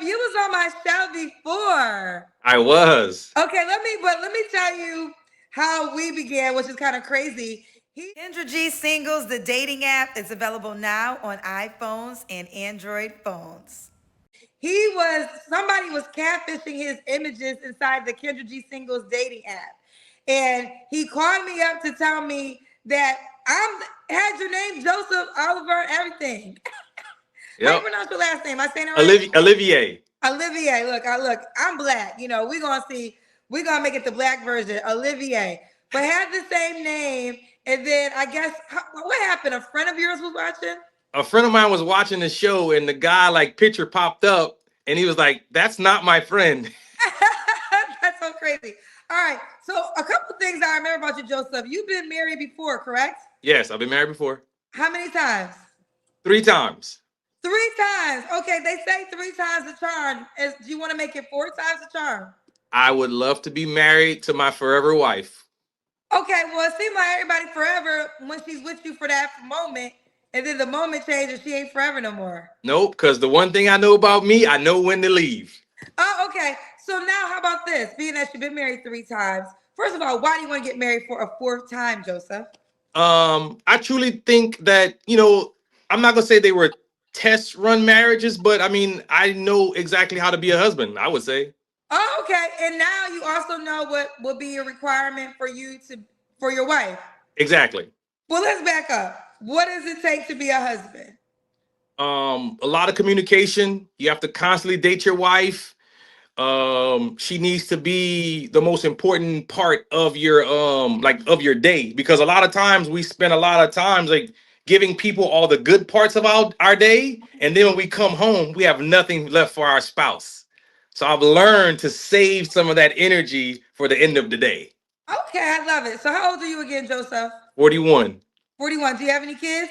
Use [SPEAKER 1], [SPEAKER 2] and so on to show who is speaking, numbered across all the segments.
[SPEAKER 1] you was on my show before.
[SPEAKER 2] I was.
[SPEAKER 1] Okay, let me tell you how we began, which is kind of crazy. Kendra G Singles, the dating app, is available now on iPhones and Android phones. Somebody was catfishing his images inside the Kendra G Singles dating app. And he called me up to tell me that had your name Joseph Oliver and everything. How you
[SPEAKER 2] Yep.
[SPEAKER 1] pronounce your last name? Am I saying it right?
[SPEAKER 2] Olivier.
[SPEAKER 1] Olivier. Look, I'm black. We're gonna see, we're gonna make it the black version, Olivier. But had the same name, and then I guess what happened? A friend of yours was watching?
[SPEAKER 2] A friend of mine was watching the show, and the guy like picture popped up, and he was like, "That's not my friend."
[SPEAKER 1] That's so crazy. All right. So a couple things I remember about you, Joseph. You've been married before, correct?
[SPEAKER 2] Yes, I've been married before.
[SPEAKER 1] How many times?
[SPEAKER 2] 3 times.
[SPEAKER 1] 3 times. Okay, they say 3 times the charm. Do you want to make it 4 times the charm?
[SPEAKER 2] I would love to be married to my forever wife.
[SPEAKER 1] Okay, well, it seems like everybody forever when she's with you for that moment, and then the moment changes, she ain't forever no more.
[SPEAKER 2] Nope, because the one thing I know about me, I know when to leave.
[SPEAKER 1] Oh, okay. So now, how about this? Being that you've been married 3 times, first of all, why do you want to get married for a fourth time, Joseph?
[SPEAKER 2] I truly think that, I'm not gonna say they were test run marriages, but I mean, I know exactly how to be a husband, I would say.
[SPEAKER 1] Oh, okay. And now you also know what will be a requirement for your wife.
[SPEAKER 2] Exactly.
[SPEAKER 1] Well, let's back up. What does it take to be a husband?
[SPEAKER 2] A lot of communication. You have to constantly date your wife. She needs to be the most important part of your of your day, because a lot of times we spend a lot of times like giving people all the good parts of our day, and then when we come home we have nothing left for our spouse. So I've learned to save some of that energy for the end of the day.
[SPEAKER 1] Okay, I love it. So how old are you again, Joseph?
[SPEAKER 2] 41.
[SPEAKER 1] 41. Do you have any kids?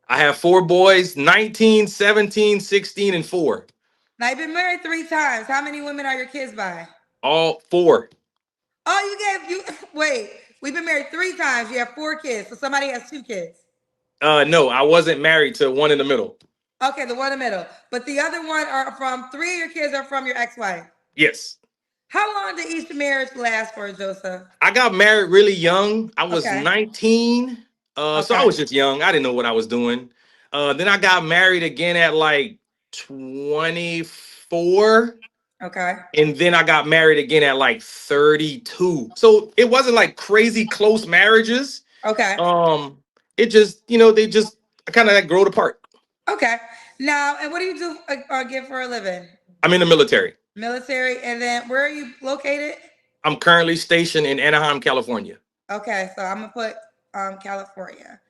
[SPEAKER 2] I have 4 boys, 19, 17, 16, and 4.
[SPEAKER 1] Now you've been married 3 times. How many women are your kids by?
[SPEAKER 2] All 4.
[SPEAKER 1] Oh, you wait. We've been married 3 times. You have 4 kids. So somebody has 2 kids.
[SPEAKER 2] No, I wasn't married to one in the middle.
[SPEAKER 1] Okay, the one in the middle. But the other one are from 3 of your kids are from your ex-wife.
[SPEAKER 2] Yes.
[SPEAKER 1] How long did each marriage last for, Joseph?
[SPEAKER 2] I got married really young. I was
[SPEAKER 1] Okay.
[SPEAKER 2] 19. So I
[SPEAKER 1] Okay.
[SPEAKER 2] was just young. I didn't know what I was doing. Then I got married again at like 24.
[SPEAKER 1] Okay.
[SPEAKER 2] And then I got married again at like 32. So it wasn't like crazy close marriages.
[SPEAKER 1] Okay.
[SPEAKER 2] It just, they just kind of like growed apart.
[SPEAKER 1] Okay. Now, and what do you do get for a living?
[SPEAKER 2] I'm in the military.
[SPEAKER 1] Military. And then where are you located?
[SPEAKER 2] I'm currently stationed in Anaheim, California.
[SPEAKER 1] Okay, so I'm gonna put California.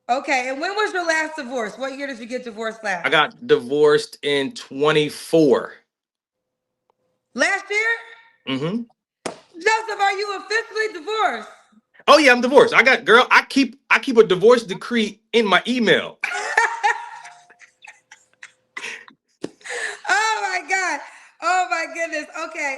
[SPEAKER 1] Okay, and when was your last divorce? What year did you get divorced last?
[SPEAKER 2] I got divorced in 24.
[SPEAKER 1] Last year?
[SPEAKER 2] Mm-hmm.
[SPEAKER 1] Joseph, are you officially divorced?
[SPEAKER 2] Oh yeah, I'm divorced. I keep a divorce decree in my email.
[SPEAKER 1] Oh my God. Oh my goodness. Okay.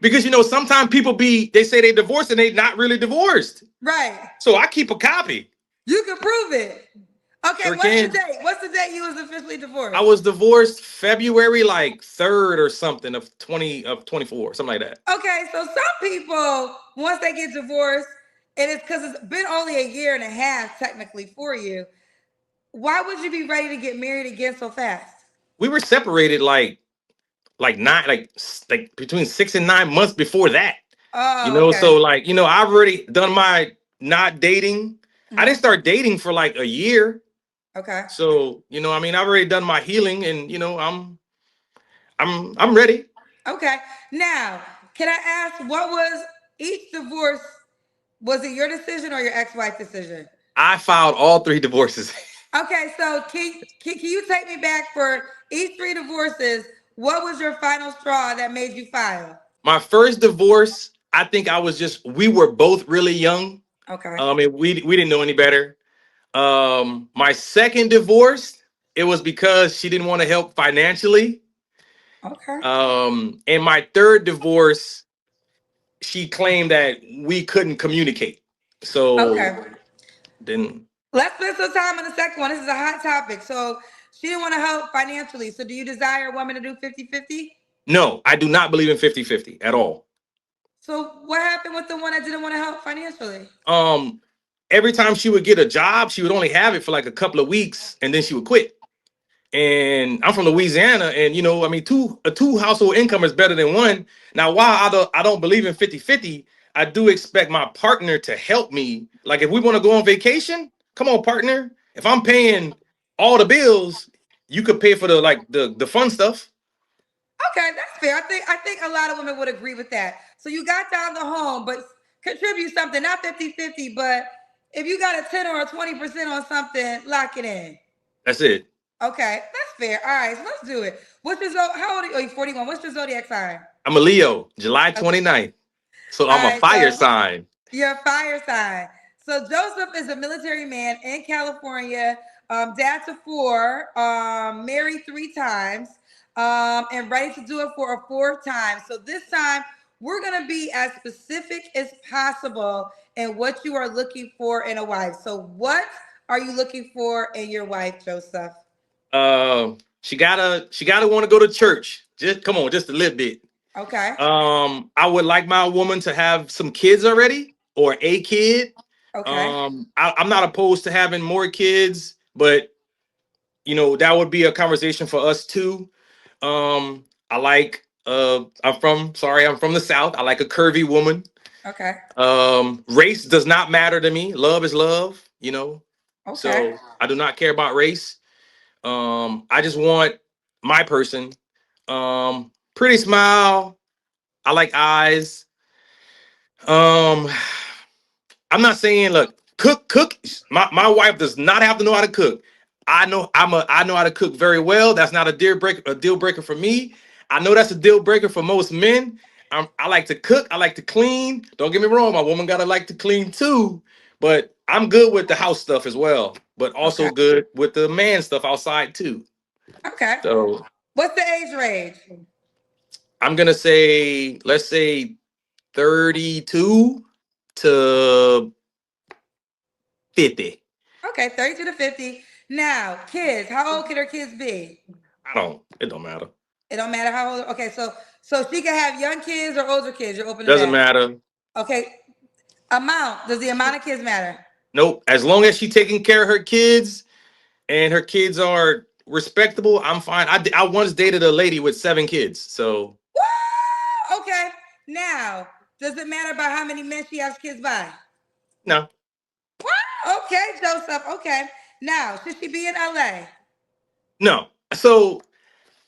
[SPEAKER 2] Because sometimes people they say they divorced and they not really divorced.
[SPEAKER 1] Right.
[SPEAKER 2] So I keep a copy.
[SPEAKER 1] You can prove it. Okay,
[SPEAKER 2] Sure
[SPEAKER 1] what's
[SPEAKER 2] can.
[SPEAKER 1] the date? What's the date you was officially divorced?
[SPEAKER 2] I was divorced February like 3rd or something of 24, something like that.
[SPEAKER 1] Okay, so some people, once they get divorced, and it's because it's been only a year and a half technically for you, why would you be ready to get married again so fast?
[SPEAKER 2] We were separated like nine, like between 6 and 9 months before that.
[SPEAKER 1] Oh, okay.
[SPEAKER 2] So like, I've already done my not dating. I didn't start dating for like a year.
[SPEAKER 1] Okay.
[SPEAKER 2] So, I've already done my healing, and I'm ready.
[SPEAKER 1] Okay. Now, can I ask, what was each divorce? Was it your decision or your ex-wife's decision?
[SPEAKER 2] I filed all 3 divorces.
[SPEAKER 1] Okay, so can you take me back for each 3 divorces? What was your final straw that made you file?
[SPEAKER 2] My first divorce, I think we were both really young.
[SPEAKER 1] Okay.
[SPEAKER 2] And we didn't know any better. My second divorce, it was because she didn't want to help financially.
[SPEAKER 1] Okay.
[SPEAKER 2] And my third divorce, she claimed that we couldn't communicate. So
[SPEAKER 1] okay.
[SPEAKER 2] Then
[SPEAKER 1] Let's spend some time on the second one. This is a hot topic. So she didn't want to help financially. So do you desire a woman to do 50-50?
[SPEAKER 2] No, I do not believe in 50-50 at all.
[SPEAKER 1] So what happened with the one that didn't want to help financially?
[SPEAKER 2] Um, every time she would get a job, she would only have it for like a couple of weeks and then she would quit. And I'm from Louisiana, and I mean, two household income is better than one. Now, while I don't believe in 50-50, I do expect my partner to help me. Like if we want to go on vacation, come on, partner. If I'm paying all the bills, you could pay for the fun stuff.
[SPEAKER 1] Okay, that's fair. I think a lot of women would agree with that. So you got down the home, but contribute something, not 50-50, but if you got a 10 or a 20% on something, lock it in.
[SPEAKER 2] That's it.
[SPEAKER 1] Okay, that's fair. All right, so let's do it. What's your how old are you? Oh, you're 41. What's your zodiac sign?
[SPEAKER 2] I'm a Leo, July
[SPEAKER 1] Okay.
[SPEAKER 2] 29th. So
[SPEAKER 1] All
[SPEAKER 2] I'm a
[SPEAKER 1] right,
[SPEAKER 2] fire
[SPEAKER 1] so
[SPEAKER 2] sign.
[SPEAKER 1] you're a fire sign. So Joseph is a military man in California, dad to four, married three times, and ready to do it for a fourth time. So this time we're gonna be as specific as possible in what you are looking for in a wife. So what are you looking for in your wife, Joseph?
[SPEAKER 2] She gotta want to go to church. Just come on, just a little bit.
[SPEAKER 1] Okay.
[SPEAKER 2] I would like my woman to have some kids already or a kid.
[SPEAKER 1] Okay.
[SPEAKER 2] I'm not opposed to having more kids, but that would be a conversation for us too. I like I'm from the South. I like a curvy woman.
[SPEAKER 1] Okay.
[SPEAKER 2] Race does not matter to me. Love is love.
[SPEAKER 1] Okay.
[SPEAKER 2] So I do not care about race. I just want my person. Pretty smile. I like eyes. Um, I'm not saying look, cook. My wife does not have to know how to cook. I know how to cook very well. That's not a deal breaker for me. I know that's a deal breaker for most men. I like to cook, I like to clean. Don't get me wrong, my woman gotta like to clean too. But I'm good with the house stuff as well, but
[SPEAKER 1] Okay.
[SPEAKER 2] also good with the man stuff outside too.
[SPEAKER 1] Okay.
[SPEAKER 2] So
[SPEAKER 1] What's the age range?
[SPEAKER 2] I'm gonna say, let's say 32 to 50.
[SPEAKER 1] Okay, 32 to 50. Now, kids, how old can her kids be?
[SPEAKER 2] It don't matter.
[SPEAKER 1] It don't matter how old. Okay, so she can have young kids or older kids. You're open to
[SPEAKER 2] Doesn't
[SPEAKER 1] that.
[SPEAKER 2] matter.
[SPEAKER 1] Okay. Amount. Does the amount of kids matter?
[SPEAKER 2] Nope. As long as she's taking care of her kids and her kids are respectable, I'm fine. I once dated a lady with 7 kids. So
[SPEAKER 1] Woo! Okay. Now, does it matter about how many men she has kids by?
[SPEAKER 2] no.
[SPEAKER 1] Okay, Joseph. Okay. Now, should she be in LA?
[SPEAKER 2] No. So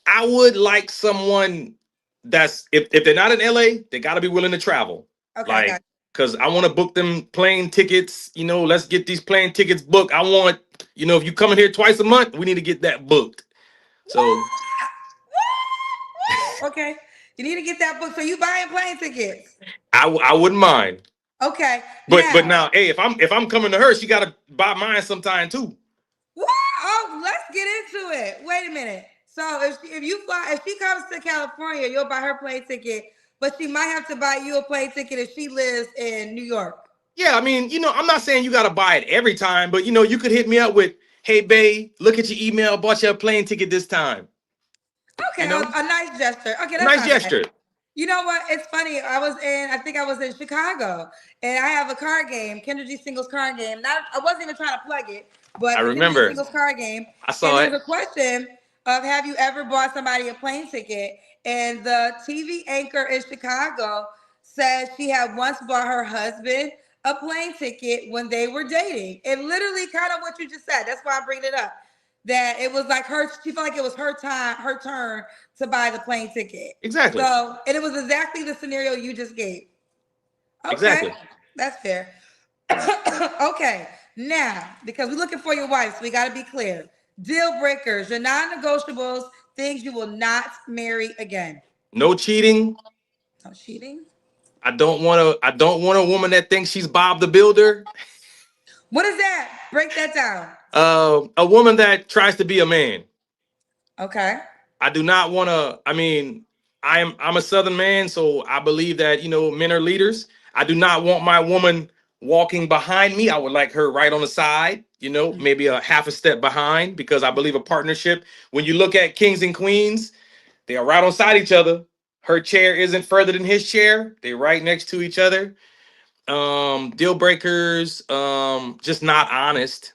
[SPEAKER 2] I would like someone that's, if they're not in LA, they gotta be willing to travel.
[SPEAKER 1] Okay, I got
[SPEAKER 2] Like, cause I want to book them plane tickets. Let's get these plane tickets booked. I want, if you come in here twice a month, we need to get that booked.
[SPEAKER 1] you.
[SPEAKER 2] So
[SPEAKER 1] Okay. You need to get that book. So you buying plane tickets.
[SPEAKER 2] I wouldn't mind.
[SPEAKER 1] Okay.
[SPEAKER 2] But
[SPEAKER 1] Now,
[SPEAKER 2] now, hey, if I'm coming to her, she gotta buy mine sometime too.
[SPEAKER 1] oh, let's get into it. Wait a minute. So if she comes to California, you'll buy her plane ticket, but she might have to buy you a plane ticket if she lives in New York.
[SPEAKER 2] Yeah, I mean, I'm not saying you gotta buy it every time, but you could hit me up with, hey, babe, look at your email, bought you a plane ticket this time.
[SPEAKER 1] Okay,
[SPEAKER 2] You know,
[SPEAKER 1] a nice gesture. Okay, that's
[SPEAKER 2] nice
[SPEAKER 1] not bad.
[SPEAKER 2] gesture.
[SPEAKER 1] You know what? It's funny. I think I was in Chicago, and I have a card game, Kendra G Singles card game. Not, I wasn't even trying to plug it,
[SPEAKER 2] I
[SPEAKER 1] but the Kendra G
[SPEAKER 2] remember.
[SPEAKER 1] Singles card game.
[SPEAKER 2] I
[SPEAKER 1] And
[SPEAKER 2] saw
[SPEAKER 1] there
[SPEAKER 2] it.
[SPEAKER 1] was a question of, have you ever bought somebody a plane ticket? And the TV anchor in Chicago said she had once bought her husband a plane ticket when they were dating. And literally, kind of what you just said. That's why I'm bringing it up. That it was like her. She felt like it was her time, her turn to buy the plane ticket.
[SPEAKER 2] Exactly.
[SPEAKER 1] So, and it was exactly the scenario you just gave. Okay,
[SPEAKER 2] Exactly.
[SPEAKER 1] that's fair. Okay, now, because we're looking for your wife, so we got to be clear. Deal breakers, your non-negotiables, things you will not marry again.
[SPEAKER 2] No cheating.
[SPEAKER 1] No cheating.
[SPEAKER 2] I don't want a woman that thinks she's Bob the Builder.
[SPEAKER 1] What is that? Break that down.
[SPEAKER 2] A woman that tries to be a man.
[SPEAKER 1] Okay.
[SPEAKER 2] I do not want to. I mean, I'm a Southern man, so I believe that men are leaders. I do not want my woman walking behind me. I would like her right on the side. you know, maybe a half a step behind, because I believe a partnership, when you look at kings and queens, they are right on side each other. Her chair isn't further than his chair. They're right next to each other. Deal breakers, just not honest.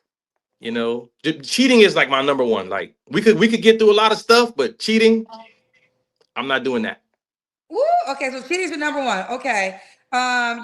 [SPEAKER 2] You know, cheating is like my number one. Like we could get through a lot of stuff, but cheating, I'm not doing that.
[SPEAKER 1] Woo! Okay, so cheating's your number one. Okay. You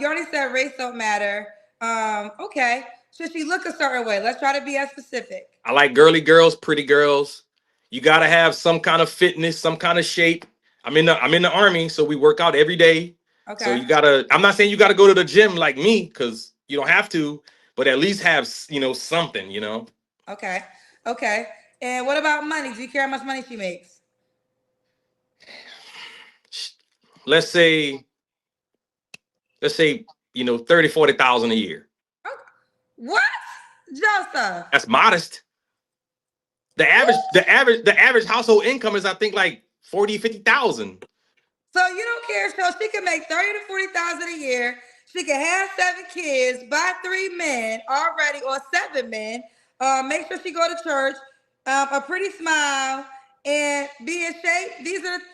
[SPEAKER 1] already said race don't matter. Okay. Should she look a certain way? Let's try to be as specific.
[SPEAKER 2] I like girly girls, pretty girls. You gotta have some kind of fitness, some kind of shape. I'm in the army, so we work out every day. So
[SPEAKER 1] Okay.
[SPEAKER 2] you gotta. I'm not saying you gotta go to the gym like me, because you don't have to, but at least have something.
[SPEAKER 1] Okay. Okay. And what about money? Do you care how much money she makes?
[SPEAKER 2] Let's say let's say 30,000 40,000 a year.
[SPEAKER 1] Oh, what? Joseph.
[SPEAKER 2] That's modest. The average household income is, I think, like 40 50,000.
[SPEAKER 1] So you don't care. So she can make 30 to 40,000 a year. She can have 7 kids by 3 men already, or 7 men. Make sure she go to church. A pretty smile and be in shape.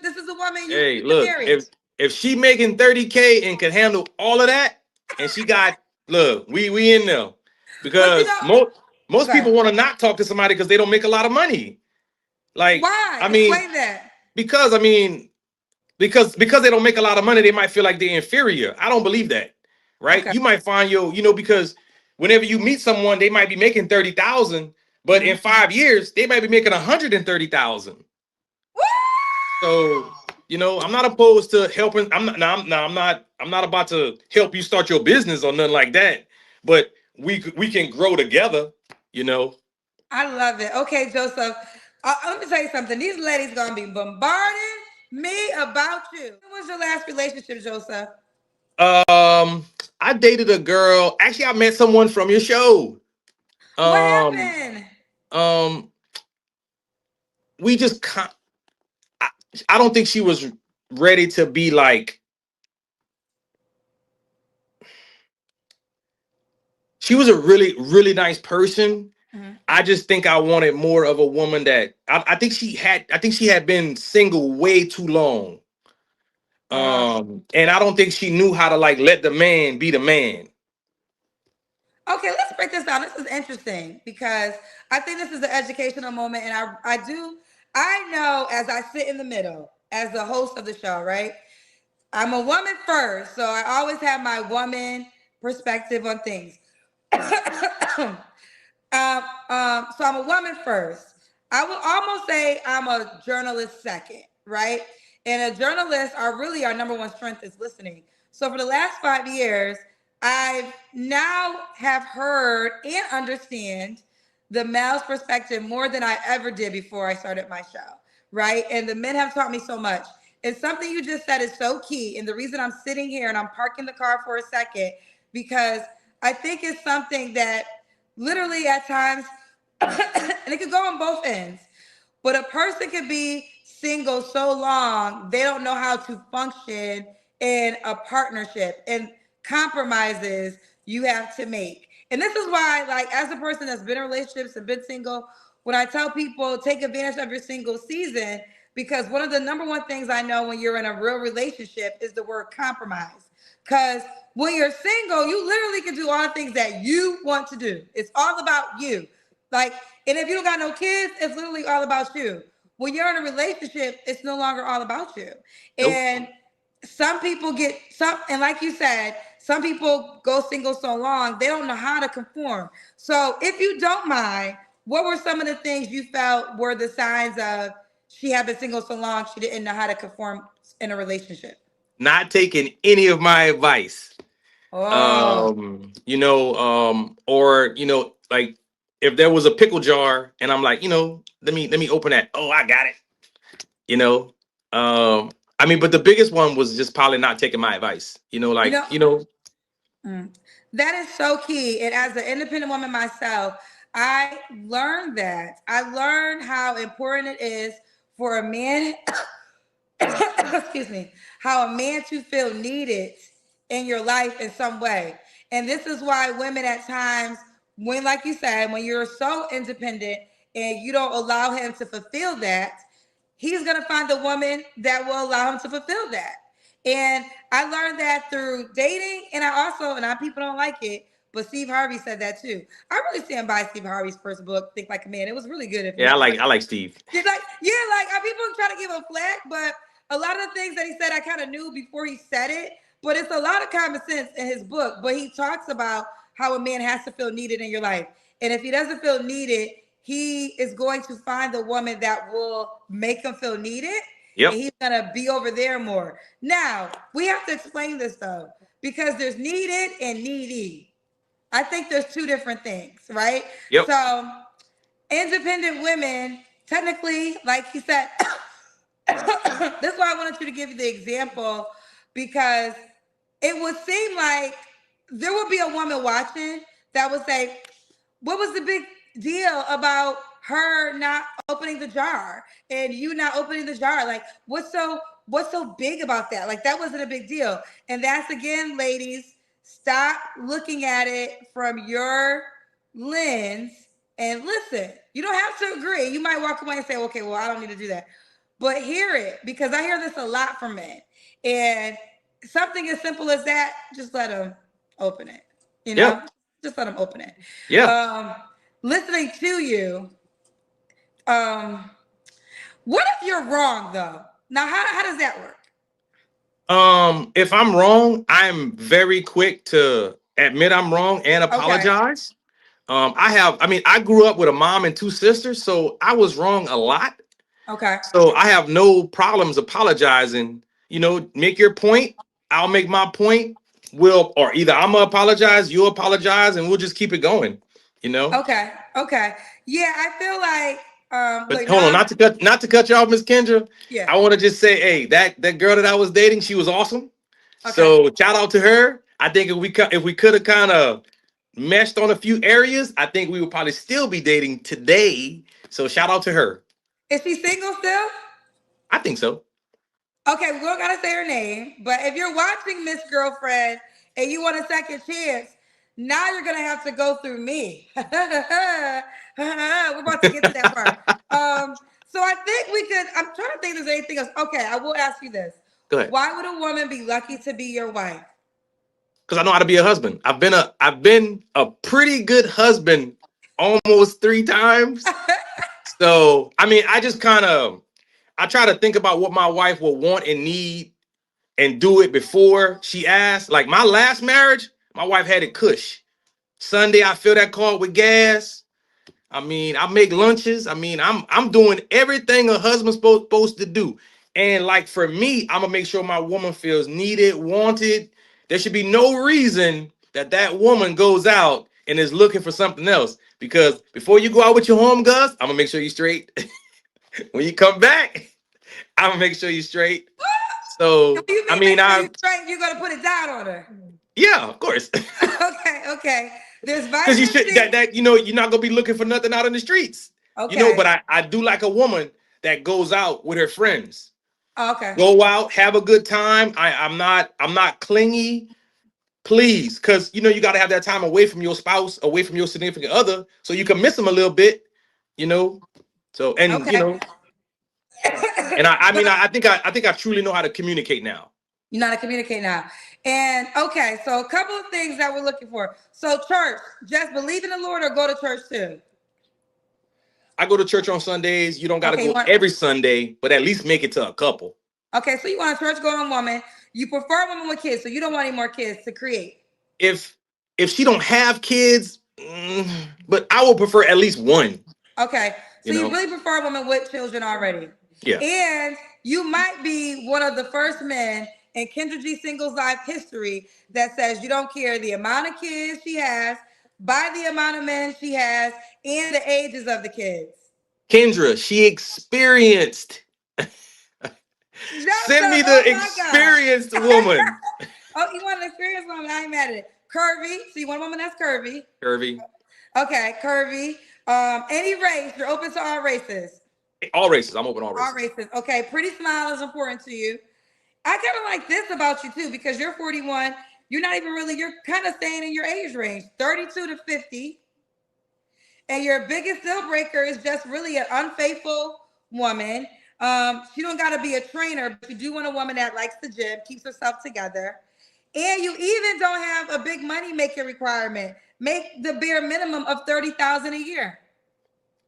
[SPEAKER 1] This is a woman you
[SPEAKER 2] Hey,
[SPEAKER 1] can
[SPEAKER 2] look,
[SPEAKER 1] marry.
[SPEAKER 2] if she making 30K and can handle all of that, and she got, look, we in there,
[SPEAKER 1] But you
[SPEAKER 2] because
[SPEAKER 1] know,
[SPEAKER 2] most
[SPEAKER 1] okay.
[SPEAKER 2] people want to not talk to somebody because they don't make a lot of money. Like,
[SPEAKER 1] Why?
[SPEAKER 2] I mean,
[SPEAKER 1] Explain that.
[SPEAKER 2] because I mean, because they don't make a lot of money, they might feel like they're inferior. I don't believe that, right?
[SPEAKER 1] Okay.
[SPEAKER 2] You might find because whenever you meet someone, they might be making 30,000, but
[SPEAKER 1] Mhm.
[SPEAKER 2] in 5 years they might be making 130,000. So, I'm not opposed to helping. I'm not. No, I'm not. I'm not about to help you start your business or nothing like that. But we can grow together. You know.
[SPEAKER 1] I love it. Okay, Joseph. Let me tell you something. These ladies gonna be bombarding me about you. When was your last relationship, Joseph?
[SPEAKER 2] Um, I dated a girl. Actually, I met someone from your show.
[SPEAKER 1] What
[SPEAKER 2] Um,
[SPEAKER 1] happened?
[SPEAKER 2] um, we just. I, I don't think she was ready to be like. She was a really really nice person.
[SPEAKER 1] Mhm.
[SPEAKER 2] I just think I wanted more of a woman that I think she had been single way too long.
[SPEAKER 1] Uh,
[SPEAKER 2] And I don't think she knew how to like let the man be the man.
[SPEAKER 1] okay, let's break this down. This is interesting because I think this is an educational moment, and I know as I sit in the middle as the host of the show, right? I'm a woman first, so I always have my woman perspective on things. So I'm a woman first. I would almost say I'm a journalist second, right? And a journalist are really our number one strength is listening. So for the last 5 years, I've now have heard and understand the male's perspective more than I ever did before I started my show, right? And the men have taught me so much. And something you just said is so key. And the reason I'm sitting here and I'm parking the car for a second, because I think it's something that literally at times, and it could go on both ends, but a person could be single so long they don't know how to function in a partnership and compromises you have to make. And this is why, like, as a person that's been in relationships and been single, when I tell people take advantage of your single season, because one of the number one things I know when you're in a real relationship is the word compromise. Because when you're single, you literally can do all the things that you want to do. It's all about you. Like, and if you don't got no kids, it's literally all about you. When you're in a relationship, it's no longer all about you.
[SPEAKER 2] Nope.
[SPEAKER 1] And some people get some, and like you said, some people go single so long they don't know how to conform. So if you don't mind, what were some of the things you felt were the signs of she had been single so long she didn't know how to conform in a relationship?
[SPEAKER 2] Not taking any of my advice.
[SPEAKER 1] Oh,
[SPEAKER 2] Or like, if there was a pickle jar and I'm like, let me open that. Oh, I got it. You know. I mean, but the biggest one was just probably not taking my advice.
[SPEAKER 1] you
[SPEAKER 2] Like,
[SPEAKER 1] know, mm, that is so key. And as an independent woman myself, I learned that. I learned how important it is for a man, excuse me, how a man to feel needed in your life in some way. And this is why women at times when, like you said, when you're so independent and you don't allow him to fulfill that, he's going to find a woman that will allow him to fulfill that. And I learned that through dating. And I also, and people don't like it, but Steve Harvey said that too. I really stand by Steve Harvey's first book, Think Like a Man. It was really good. If you
[SPEAKER 2] Yeah,
[SPEAKER 1] haven't read
[SPEAKER 2] I like Steve.
[SPEAKER 1] it. Like, yeah, like people try to give him flack, but a lot of the things that he said, I kind of knew before he said it. But it's a lot of common sense in his book. But he talks about how a man has to feel needed in your life. And if he doesn't feel needed, he is going to find the woman that will make him feel needed.
[SPEAKER 2] Yep.
[SPEAKER 1] And he's going to be over there more. Now, we have to explain this, though, because there's needed and needy. I think there's two different things, right?
[SPEAKER 2] Yep.
[SPEAKER 1] So, independent women, technically, like he said, this is why I wanted you to give you the example, because it would seem like there would be a woman watching that would say, what was the big deal about her not opening the jar and you not opening the jar? Like, what's so big about that? Like, that wasn't a big deal. And that's, again, ladies, stop looking at it from your lens and listen. You don't have to agree. You might walk away and say, okay, well, I don't need to do that. But hear it, because I hear this a lot from men. And something as simple as that, just let them open it. You know?
[SPEAKER 2] Yeah.
[SPEAKER 1] Just let them open it.
[SPEAKER 2] Yeah.
[SPEAKER 1] Listening to you, what if you're wrong, though? Now, how does that work?
[SPEAKER 2] If I'm wrong, I'm very quick to admit I'm wrong and apologize. Okay. I grew up with a mom and two sisters, so I was wrong a lot.
[SPEAKER 1] Okay.
[SPEAKER 2] So I have no problems apologizing. Make your point. I'll make my point. Or either I'm gonna apologize, you apologize, and we'll just keep it going.
[SPEAKER 1] Okay. Okay. Yeah, I feel like
[SPEAKER 2] but hold on, not to cut you off, Miss Kendra.
[SPEAKER 1] Yeah.
[SPEAKER 2] I want to just say, hey, that girl that I was dating, she was awesome.
[SPEAKER 1] Okay.
[SPEAKER 2] So shout out to her. I think if we could have kind of meshed on a few areas, I think we would probably still be dating today. So shout out to her.
[SPEAKER 1] Is she single still?
[SPEAKER 2] I think so.
[SPEAKER 1] Okay, we don't gotta say her name, but if you're watching Miss Girlfriend and you want a second chance, now you're gonna have to go through me. We're about to get to that part. So I think we could. I'm trying to think if there's anything else. Okay, I will ask you this.
[SPEAKER 2] Go ahead.
[SPEAKER 1] Why would a woman be lucky to be your wife?
[SPEAKER 2] Because I know how to be a husband. I've been a pretty good husband almost 3 times. So I try to think about what my wife will want and need and do it before she asks. Like my last marriage, my wife had it cush. Sunday, I fill that car with gas. I make lunches. I'm doing everything a husband's supposed to do. And like for me, I'm gonna make sure my woman feels needed, wanted. There should be no reason that woman goes out and is looking for something else. Because before you go out with your home, Gus, I'm gonna make sure you're straight. When you come back, I'm gonna make sure you're straight. So
[SPEAKER 1] you're gonna put it down on her.
[SPEAKER 2] Yeah, of course.
[SPEAKER 1] Okay. There's
[SPEAKER 2] because you should that you're not gonna be looking for nothing out in the streets.
[SPEAKER 1] Okay.
[SPEAKER 2] But I do like a woman that goes out with her friends.
[SPEAKER 1] Okay.
[SPEAKER 2] Go out, have a good time. I'm not clingy. Please, because you got to have that time away from your spouse, away from your significant other, so you can miss them a little bit. So and
[SPEAKER 1] okay.
[SPEAKER 2] And I think I truly know how to communicate now.
[SPEAKER 1] You know how to communicate now. And okay, so a couple of things that we're looking for. So church, just believe in the Lord or go to church too?
[SPEAKER 2] I go to church on Sundays. You don't got to go every Sunday, but at least make it to a couple.
[SPEAKER 1] Okay, so you want a church-going woman. You prefer women with kids, so you don't want any more kids to create.
[SPEAKER 2] If she don't have kids, but I will prefer at least one.
[SPEAKER 1] Okay, so you really prefer a woman with children already.
[SPEAKER 2] Yeah.
[SPEAKER 1] And you might be one of the first men in Kendra G. Singles life history that says you don't care the amount of kids she has, by the amount of men she has, and the ages of the kids.
[SPEAKER 2] Kendra, she experienced. Send me the experienced woman.
[SPEAKER 1] Oh, you want an experienced woman? I ain't mad at it. Curvy. So you want a woman that's curvy.
[SPEAKER 2] Curvy.
[SPEAKER 1] Okay, curvy. Any race, you're open to all races.
[SPEAKER 2] All races. I'm open to all races.
[SPEAKER 1] All races. Okay, pretty smile is important to you. I kind of like this about you too, because you're 41. You're not even really, you're kind of staying in your age range, 32 to 50. And your biggest deal breaker is just really an unfaithful woman. She don't got to be a trainer, but you do want a woman that likes the gym, keeps herself together, and you even don't have a big money making requirement. Make the bare minimum of 30,000 a year.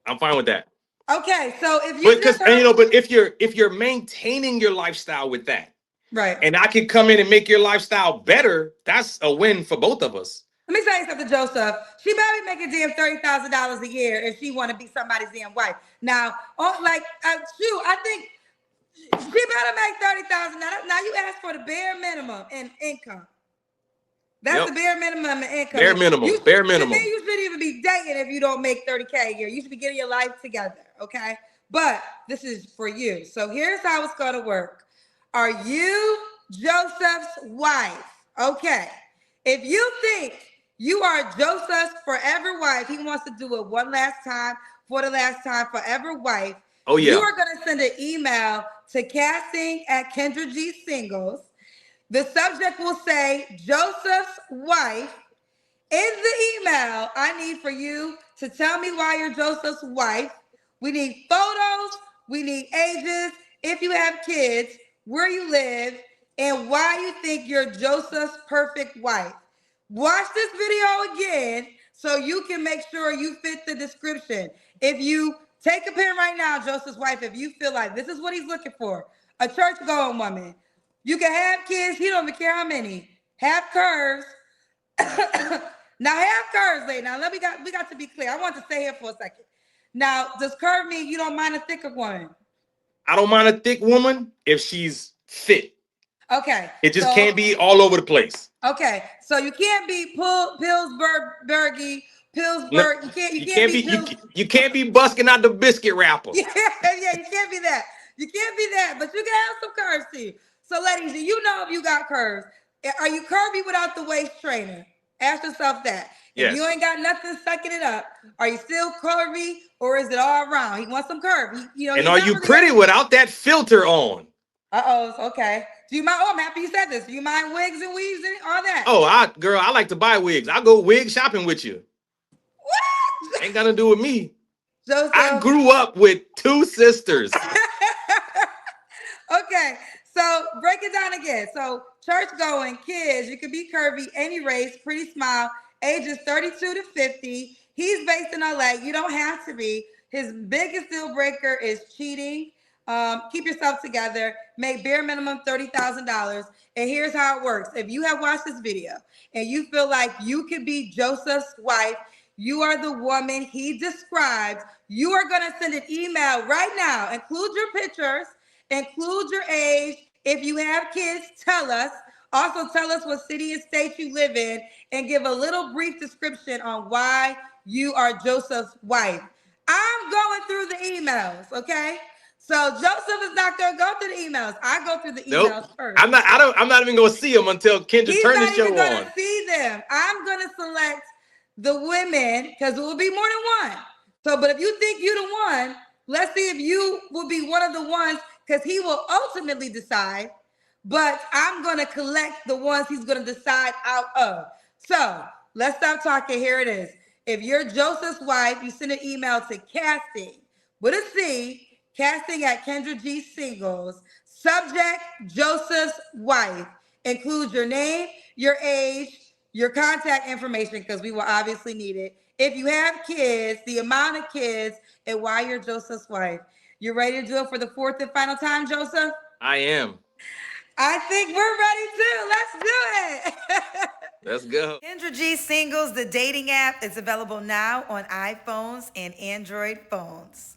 [SPEAKER 2] I'm fine with that.
[SPEAKER 1] Okay, so if
[SPEAKER 2] But
[SPEAKER 1] you
[SPEAKER 2] because
[SPEAKER 1] just heard,
[SPEAKER 2] but if you're maintaining your lifestyle with that,
[SPEAKER 1] right.
[SPEAKER 2] and I can come in and make your lifestyle better, that's a win for both of us.
[SPEAKER 1] Let me tell you something, Joseph. She better be making damn $30,000 a year if she want to be somebody's damn wife. Now, shoot, I think she better make 30,000. Now you ask for the bare minimum in income. That's
[SPEAKER 2] Yep.
[SPEAKER 1] the bare minimum in income.
[SPEAKER 2] Bare minimum. Bare
[SPEAKER 1] To
[SPEAKER 2] minimum.
[SPEAKER 1] me, you shouldn't even be dating if you don't make 30K a year. You should be getting your life together, okay? But this is for you. So here's how it's going to work. Are you Joseph's wife? Okay. If you think you are Joseph's forever wife, he wants to do it one last time, for the last time, forever wife.
[SPEAKER 2] Oh, yeah.
[SPEAKER 1] You are going to send an email to casting@KendraGSingles. The subject will say Joseph's wife. In the email, I need for you to tell me why you're Joseph's wife. We need photos, we need ages, if you have kids, where you live, and why you think you're Joseph's perfect wife. Watch this video again so you can make sure you fit the description. If you take a pen right now, Joseph's wife, if you feel like this is what he's looking for, a church-going woman. You can have kids, he don't even care how many. Have curves. Now have curves, lady. Now we got to be clear. I want to stay here for a second. Now, does curve mean you don't mind a thicker woman?
[SPEAKER 2] I don't mind a thick woman if she's fit.
[SPEAKER 1] Okay.
[SPEAKER 2] It just can't be all over the place.
[SPEAKER 1] Okay. So you can't be Pillsbury.
[SPEAKER 2] No, you can't be busking out the biscuit wrapper.
[SPEAKER 1] Yeah, you can't be that. You can't be that, but you can have some curves too. So, ladies, do you know if you got curves? Are you curvy without the waist trainer? Ask yourself that.
[SPEAKER 2] Yes.
[SPEAKER 1] If you ain't got nothing sucking it up, are you still curvy or is it all around? He wants some curve.
[SPEAKER 2] And are you pretty without that filter on?
[SPEAKER 1] Okay. Do you mind? Oh, I'm happy you said this. Do you mind wigs and weaves and all that?
[SPEAKER 2] Oh, I like to buy wigs. I'll go wig shopping with you. What? Ain't gonna do with me.
[SPEAKER 1] Joseph.
[SPEAKER 2] I grew up with two sisters.
[SPEAKER 1] Okay, so break it down again. So church going, kids, you can be curvy, any race, pretty smile, ages 32 to 50. He's based in LA. You don't have to be. His biggest deal breaker is cheating. Keep yourself together. Make bare minimum $30,000. And here's how it works. If you have watched this video and you feel like you could be Joseph's wife, you are the woman he describes, you are going to send an email right now. Include your pictures. Include your age. If you have kids, tell us. Also, tell us what city and state you live in and give a little brief description on why you are Joseph's wife. I'm going through the emails, okay? So Joseph is not going to go through the emails. I go through the emails first.
[SPEAKER 2] I'm not even going to see them until Kendra turns the show on. He's not even going
[SPEAKER 1] to see them. I'm going to select the women because it will be more than one. So, but if you think you're the one, let's see if you will be one of the ones because he will ultimately decide, but I'm going to collect the ones he's going to decide out of. So let's stop talking. Here it is. If you're Joseph's wife, you send an email to casting with a C, casting@KendraGSingles. Subject, Joseph's wife. Include your name, your age, your contact information, because we will obviously need it. If you have kids, the amount of kids, and why you're Joseph's wife. You ready to do it for the fourth and final time, Joseph?
[SPEAKER 2] I am.
[SPEAKER 1] I think we're ready too. Let's do it.
[SPEAKER 2] Let's go.
[SPEAKER 1] KendraGSingles, the dating app, is available now on iPhones and Android phones.